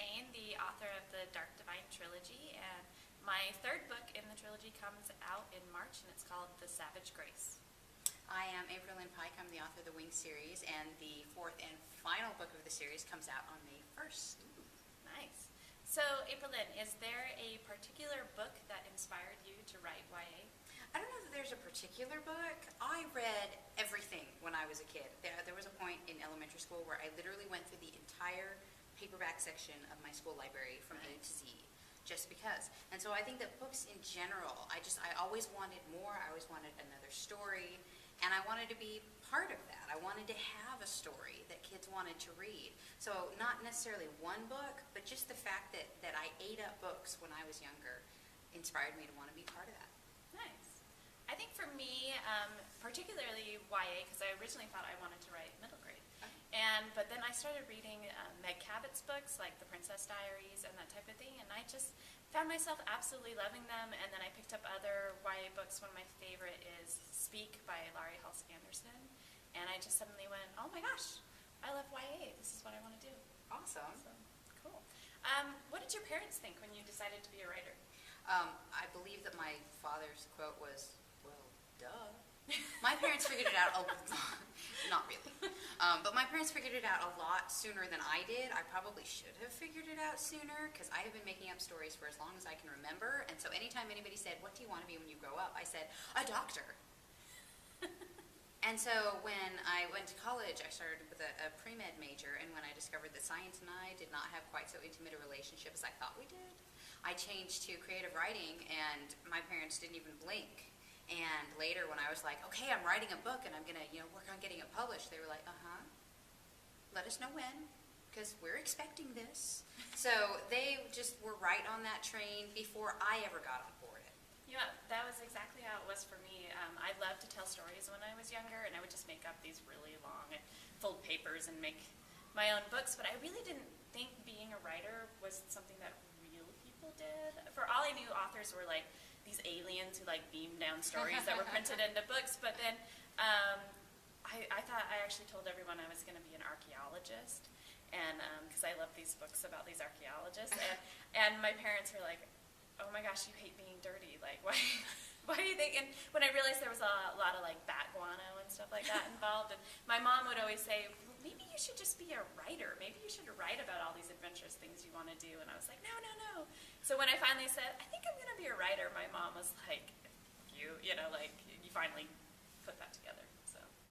Despain, the author of the Dark Divine trilogy, and my third book in the trilogy comes out in March, and it's called The Savage Grace. I am Aprilynne Pike. I'm the author of the Wings series, and the fourth and final book of the series comes out on May 1st. Ooh, nice. So, Aprilynne, is there a particular book that inspired you to write YA? I don't know that there's a particular book. I read everything when I was a kid. There was a point in elementary school where I literally went through the entire paperback section of my school library from A to Z, just because. And so I think that books in general, I always wanted more. I always wanted another story, and I wanted to be part of that. I wanted to have a story that kids wanted to read. So not necessarily one book, but just the fact that I ate up books when I was younger inspired me to want to be part of that. Nice. I think for me, particularly YA, because I originally thought I wanted to write middle grade. But then I started reading Meg Cabot's books, like The Princess Diaries and that type of thing, and I just found myself absolutely loving them. And then I picked up other YA books. One of my favorite is Speak by Laurie Halse Anderson, and I just suddenly went, oh my gosh, I love YA. This is what I want to do. Awesome. So, cool. What did your parents think when you decided to be a writer? I believe that my father's quote was, well, duh. My parents figured it out a lot, not really, but my parents figured it out a lot sooner than I did. I probably should have figured it out sooner, because I have been making up stories for as long as I can remember, and so anytime anybody said, what do you want to be when you grow up, I said, a doctor. And so when I went to college, I started with a pre-med major, and when I discovered that science and I did not have quite so intimate a relationship as I thought we did, I changed to creative writing, and my parents didn't even blink. And later when I was like, okay, I'm writing a book and I'm going to work on getting it published, they were like, let us know when, because we're expecting this. So they just were right on that train before I ever got on board it. Yeah, that was exactly how it was for me. I loved to tell stories when I was younger, and I would just make up these really long, fold papers and make my own books, but I really didn't think being a writer was something that real people did. For all I knew, authors were like these aliens who like beamed down stories that were printed into books, but then I thought I actually told everyone I was going to be an archaeologist, and because I love these books about these archaeologists, and my parents were like, oh my gosh, you hate being dirty, like why do you think? And when I realized there was a lot of like bat guano and stuff like that involved, and my mom would always say, well, maybe you should just be a writer, maybe you should write about all these adventurous things you want to do, and I was like, no. So when I finally said, I think I'm going to be a writer, my mom was like, you finally put that together.